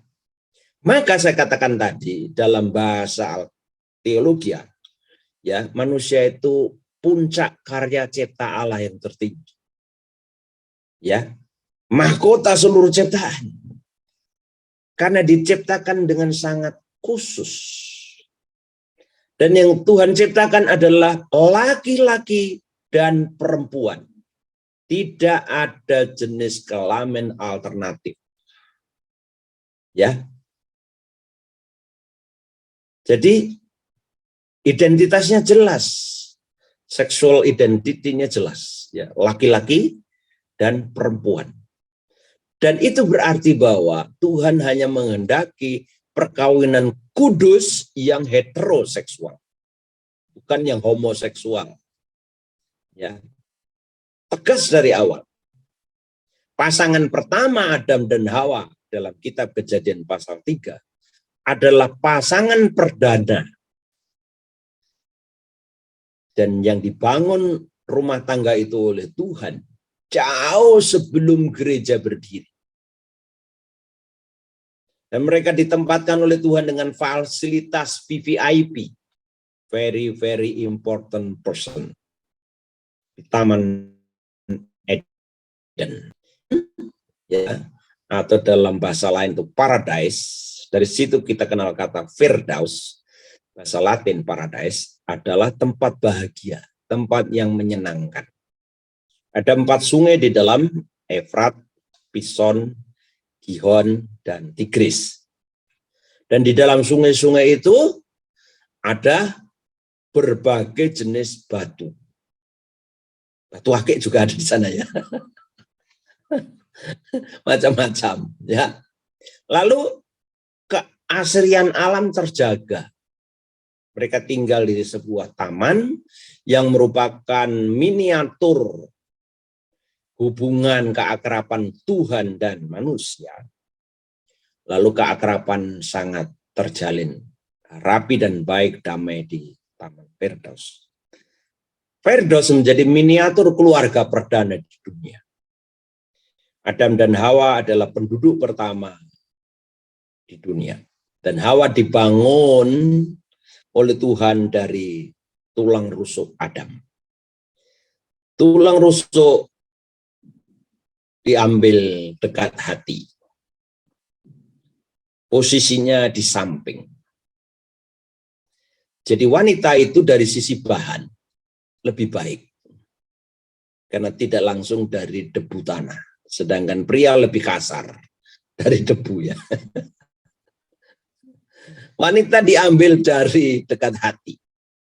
Maka saya katakan tadi dalam bahasa teologi, ya, manusia itu puncak karya cipta Allah yang tertinggi. Ya. Mahkota seluruh ciptaan. Karena diciptakan dengan sangat khusus. Dan yang Tuhan ciptakan adalah laki-laki dan perempuan. Tidak ada jenis kelamin alternatif. Ya. Jadi identitasnya jelas. Seksual identity-nya jelas, ya, laki-laki dan perempuan. Dan itu berarti bahwa Tuhan hanya menghendaki perkawinan kudus yang heteroseksual, bukan yang homoseksual. Ya. Tegas dari awal. Pasangan pertama Adam dan Hawa dalam kitab Kejadian pasal 3 adalah pasangan perdana. Dan yang dibangun rumah tangga itu oleh Tuhan jauh sebelum gereja berdiri. Dan mereka ditempatkan oleh Tuhan dengan fasilitas VVIP. Very, very important person. Di Taman Eden. Ya, atau dalam bahasa lain itu paradise, Dari situ kita kenal kata Firdaus, bahasa Latin paradise, adalah tempat bahagia, tempat yang menyenangkan. Ada 4 sungai di dalam, Efrat, Pison, Gihon, dan Tigris. Dan di dalam sungai-sungai itu ada berbagai jenis batu. Batu akik juga ada di sana ya. Macam-macam ya. Lalu keasrian alam terjaga. Mereka tinggal di sebuah taman yang merupakan miniatur hubungan keakraban Tuhan dan manusia. Lalu keakraban sangat terjalin, rapi dan baik, damai di Taman Firdaus. Firdaus menjadi miniatur keluarga perdana di dunia. Adam dan Hawa adalah penduduk pertama di dunia. Dan Hawa dibangun oleh Tuhan dari tulang rusuk Adam. Tulang rusuk diambil dekat hati. Posisinya di samping. Jadi wanita itu dari sisi bahan lebih baik. Karena tidak langsung dari debu tanah. Sedangkan pria lebih kasar dari debu ya. Wanita diambil dari dekat hati.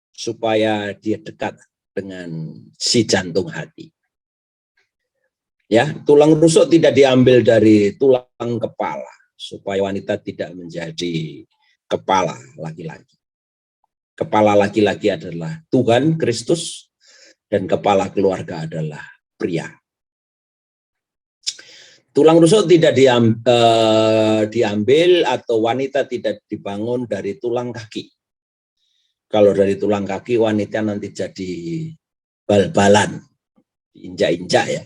Supaya dia dekat dengan si jantung hati. Ya, tulang rusuk tidak diambil dari tulang kepala supaya wanita tidak menjadi kepala laki-laki. Kepala laki-laki adalah Tuhan Kristus dan kepala keluarga adalah pria. Tulang rusuk tidak diambil atau wanita tidak dibangun dari tulang kaki. Kalau dari tulang kaki wanita nanti jadi bal-balan, injak-injak ya.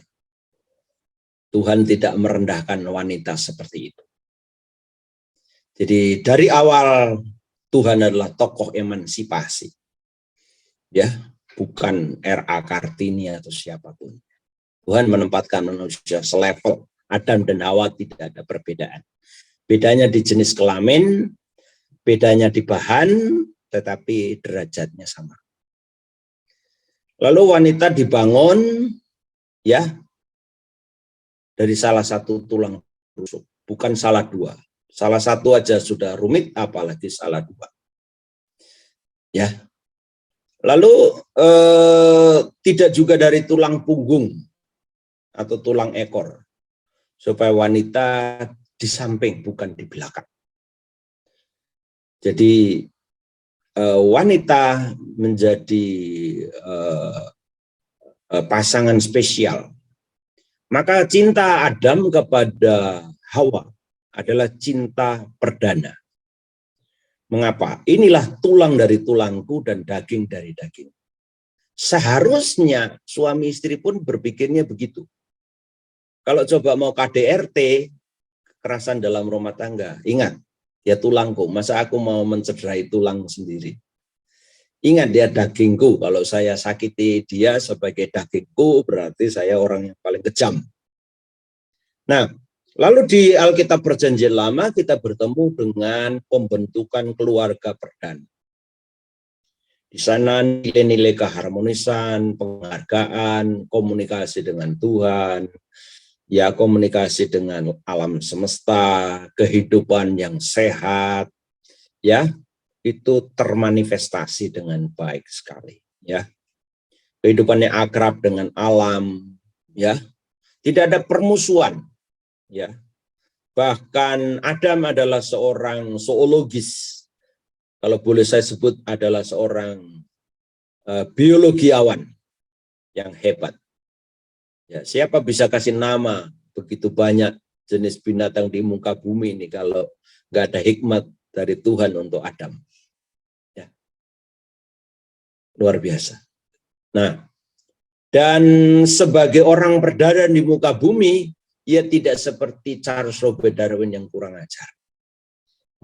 Tuhan tidak merendahkan wanita seperti itu. Jadi dari awal Tuhan adalah tokoh emansipasi. Ya, bukan R.A. Kartini atau siapapun. Tuhan menempatkan manusia selevel. Adam dan Hawa tidak ada perbedaan. Bedanya di jenis kelamin, bedanya di bahan, tetapi derajatnya sama. Lalu wanita dibangun ya dari salah satu tulang rusuk, bukan salah dua. Salah satu aja sudah rumit, apalagi salah dua. Ya. Lalu tidak juga dari tulang punggung atau tulang ekor, supaya wanita di samping bukan di belakang. Jadi wanita menjadi pasangan spesial. Maka cinta Adam kepada Hawa adalah cinta perdana. Mengapa? Inilah tulang dari tulangku dan daging dari daging. Seharusnya suami istri pun berpikirnya begitu. Kalau coba mau KDRT, kekerasan dalam rumah tangga, ingat, dia tulangku, masa aku mau mencederai tulang sendiri. Ingat dia dagingku, kalau saya sakiti dia sebagai dagingku, berarti saya orang yang paling kejam. Nah, lalu di Alkitab Perjanjian Lama kita bertemu dengan pembentukan keluarga perdana. Di sana nilai-nilai keharmonisan, penghargaan, komunikasi dengan Tuhan, ya komunikasi dengan alam semesta, kehidupan yang sehat, ya itu termanifestasi dengan baik sekali, ya. Kehidupannya akrab dengan alam, ya. Tidak ada permusuhan, ya. Bahkan Adam adalah seorang zoologis. Kalau boleh saya sebut adalah seorang biologiawan yang hebat. Ya, siapa bisa kasih nama begitu banyak jenis binatang di muka bumi ini kalau nggak ada hikmat dari Tuhan untuk Adam. Ya. Luar biasa. Nah, dan sebagai orang perdana di muka bumi, ia tidak seperti Charles Robert Darwin yang kurang ajar.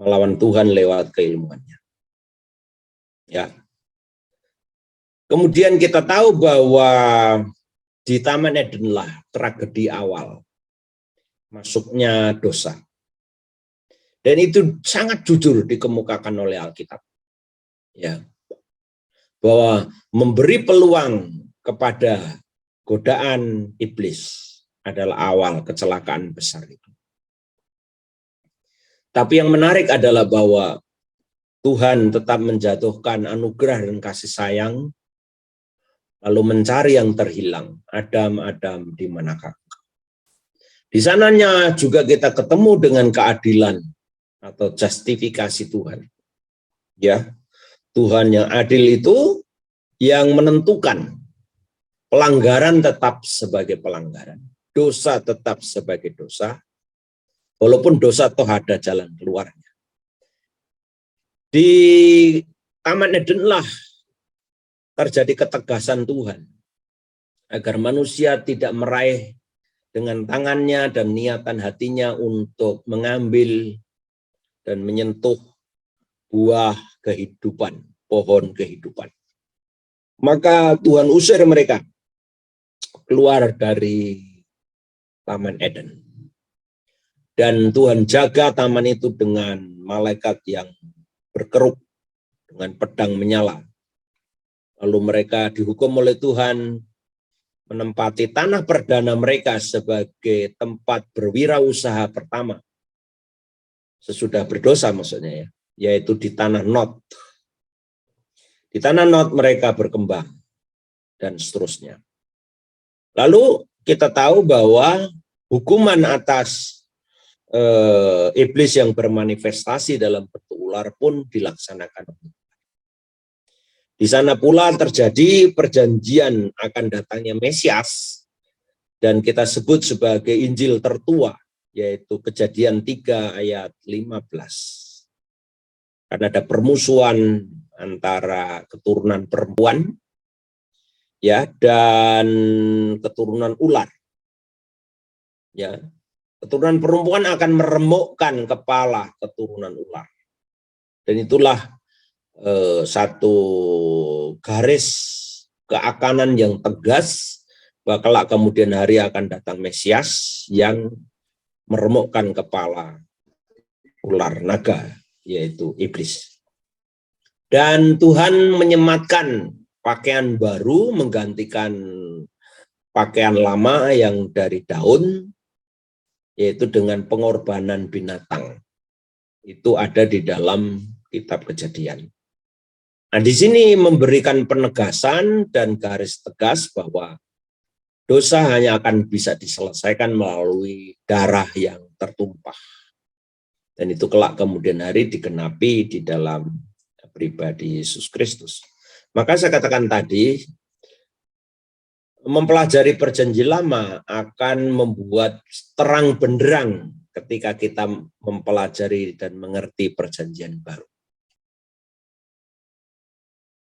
Melawan Tuhan lewat keilmuannya. Ya. Kemudian kita tahu bahwa di Taman Edenlah tragedi awal masuknya dosa. Dan itu sangat jujur dikemukakan oleh Alkitab. Ya. Bahwa memberi peluang kepada godaan iblis adalah awal kecelakaan besar itu. Tapi yang menarik adalah bahwa Tuhan tetap menjatuhkan anugerah dan kasih sayang, lalu mencari yang terhilang. Adam, Adam, di manakah? Di sananya juga kita ketemu dengan keadilan atau justifikasi Tuhan. Ya, Tuhan yang adil itu yang menentukan pelanggaran tetap sebagai pelanggaran, dosa tetap sebagai dosa, walaupun dosa toh ada jalan keluarnya. Di Taman Edenlah terjadi ketegasan Tuhan agar manusia tidak meraih dengan tangannya dan niatan hatinya untuk mengambil dan menyentuh buah kehidupan, pohon kehidupan. Maka Tuhan usir mereka keluar dari Taman Eden. Dan Tuhan jaga taman itu dengan malaikat yang berkeruk dengan pedang menyala. Lalu mereka dihukum oleh Tuhan menempati tanah perdana mereka sebagai tempat berwirausaha pertama. Sesudah berdosa maksudnya ya, yaitu di tanah Nod. Di tanah Nod mereka berkembang dan seterusnya. Lalu kita tahu bahwa hukuman atas iblis yang bermanifestasi dalam bentuk ular pun dilaksanakan. Di sana pula terjadi perjanjian akan datangnya Mesias, dan kita sebut sebagai Injil tertua, yaitu Kejadian 3 ayat 15. Karena ada permusuhan antara keturunan perempuan ya dan keturunan ular. Ya, keturunan perempuan akan meremukkan kepala keturunan ular. Dan itulah satu garis keakanan yang tegas bahwa kelak kemudian hari akan datang Mesias yang meremukkan kepala ular naga, yaitu iblis. Dan Tuhan menyematkan pakaian baru menggantikan pakaian lama yang dari daun, yaitu dengan pengorbanan binatang. Itu ada di dalam kitab Kejadian. Nah, di sini memberikan penegasan dan garis tegas bahwa dosa hanya akan bisa diselesaikan melalui darah yang tertumpah. Dan itu kelak kemudian hari digenapi di dalam pribadi Yesus Kristus. Maka saya katakan tadi, mempelajari perjanjian lama akan membuat terang benderang ketika kita mempelajari dan mengerti perjanjian baru.